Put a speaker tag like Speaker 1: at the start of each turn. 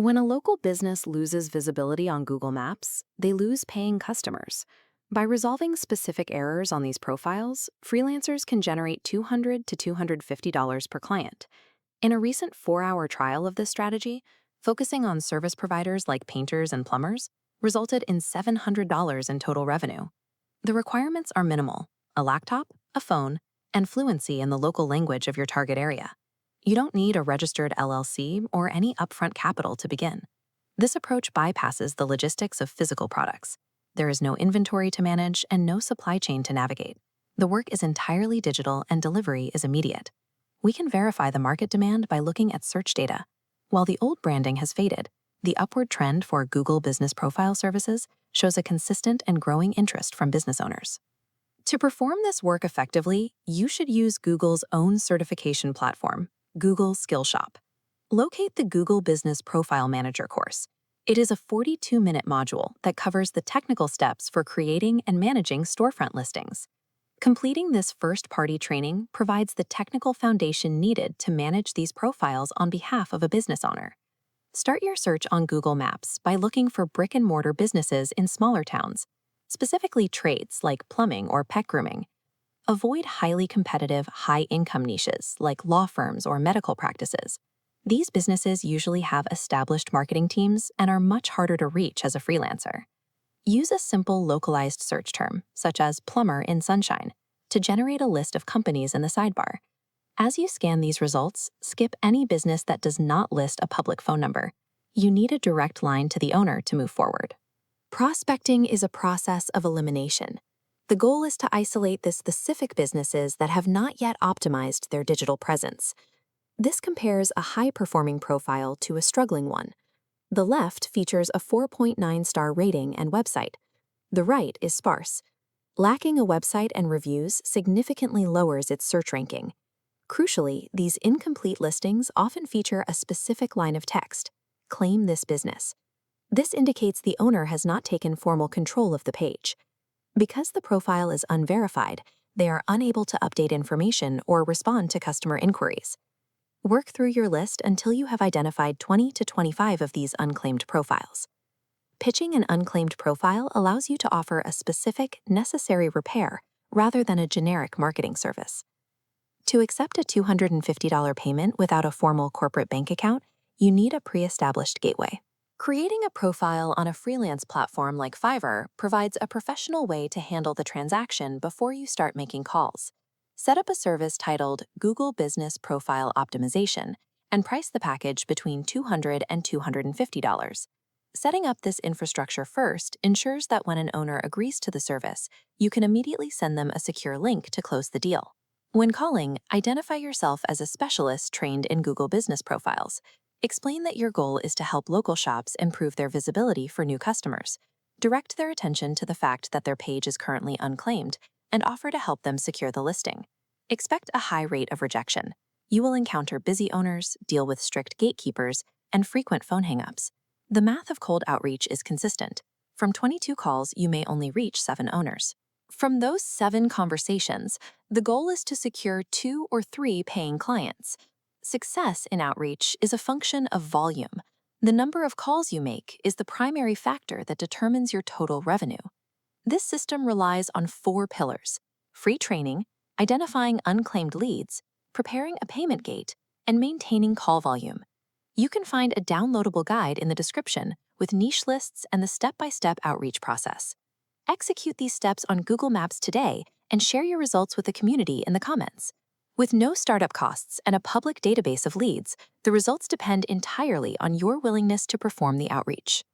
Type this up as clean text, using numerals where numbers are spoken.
Speaker 1: When a local business loses visibility on Google Maps, they lose paying customers. By resolving specific errors on these profiles, freelancers can generate $200 to $250 per client. In a recent 4-hour trial of this strategy, focusing on service providers like painters and plumbers resulted in $700 in total revenue. The requirements are minimal: a laptop, a phone, and fluency in the local language of your target area. You don't need a registered LLC or any upfront capital to begin. This approach bypasses the logistics of physical products. There is no inventory to manage and no supply chain to navigate. The work is entirely digital and delivery is immediate. We can verify the market demand by looking at search data. While the old branding has faded, the upward trend for Google Business Profile services shows a consistent and growing interest from business owners. To perform this work effectively, you should use Google's own certification platform, Google Skillshop. Locate the Google Business Profile Manager course. It is a 42-minute module that covers the technical steps for creating and managing storefront listings. Completing this first-party training provides the technical foundation needed to manage these profiles on behalf of a business owner. Start your search on Google Maps by looking for brick-and-mortar businesses in smaller towns, specifically trades like plumbing or pet grooming. Avoid highly competitive, high-income niches like law firms or medical practices. These businesses usually have established marketing teams and are much harder to reach as a freelancer. Use a simple localized search term, such as plumber in Sunshine, to generate a list of companies in the sidebar. As you scan these results, skip any business that does not list a public phone number. You need a direct line to the owner to move forward. Prospecting is a process of elimination. The goal is to isolate the specific businesses that have not yet optimized their digital presence. This compares a high-performing profile to a struggling one. The left features a 4.9-star rating and website. The right is sparse. Lacking a website and reviews significantly lowers its search ranking. Crucially, these incomplete listings often feature a specific line of text: "Claim this business." This indicates the owner has not taken formal control of the page. Because the profile is unverified, they are unable to update information or respond to customer inquiries. Work through your list until you have identified 20 to 25 of these unclaimed profiles. Pitching an unclaimed profile allows you to offer a specific, necessary repair rather than a generic marketing service. To accept a $250 payment without a formal corporate bank account, you need a pre-established gateway. Creating a profile on a freelance platform like Fiverr provides a professional way to handle the transaction before you start making calls. Set up a service titled Google Business Profile Optimization and price the package between $200 and $250. Setting up this infrastructure first ensures that when an owner agrees to the service, you can immediately send them a secure link to close the deal. When calling, identify yourself as a specialist trained in Google Business Profiles. Explain that your goal is to help local shops improve their visibility for new customers. Direct their attention to the fact that their page is currently unclaimed and offer to help them secure the listing. Expect a high rate of rejection. You will encounter busy owners, deal with strict gatekeepers, and frequent phone hangups. The math of cold outreach is consistent. From 22 calls, you may only reach 7 owners. From those 7 conversations, the goal is to secure 2 or 3 paying clients. Success in outreach is a function of volume. The number of calls you make is the primary factor that determines your total revenue. This system relies on 4 pillars: free training, identifying unclaimed leads, preparing a payment gate, and maintaining call volume. You can find a downloadable guide in the description with niche lists and the step-by-step outreach process. Execute these steps on Google Maps today and share your results with the community in the comments. With no startup costs and a public database of leads, the results depend entirely on your willingness to perform the outreach.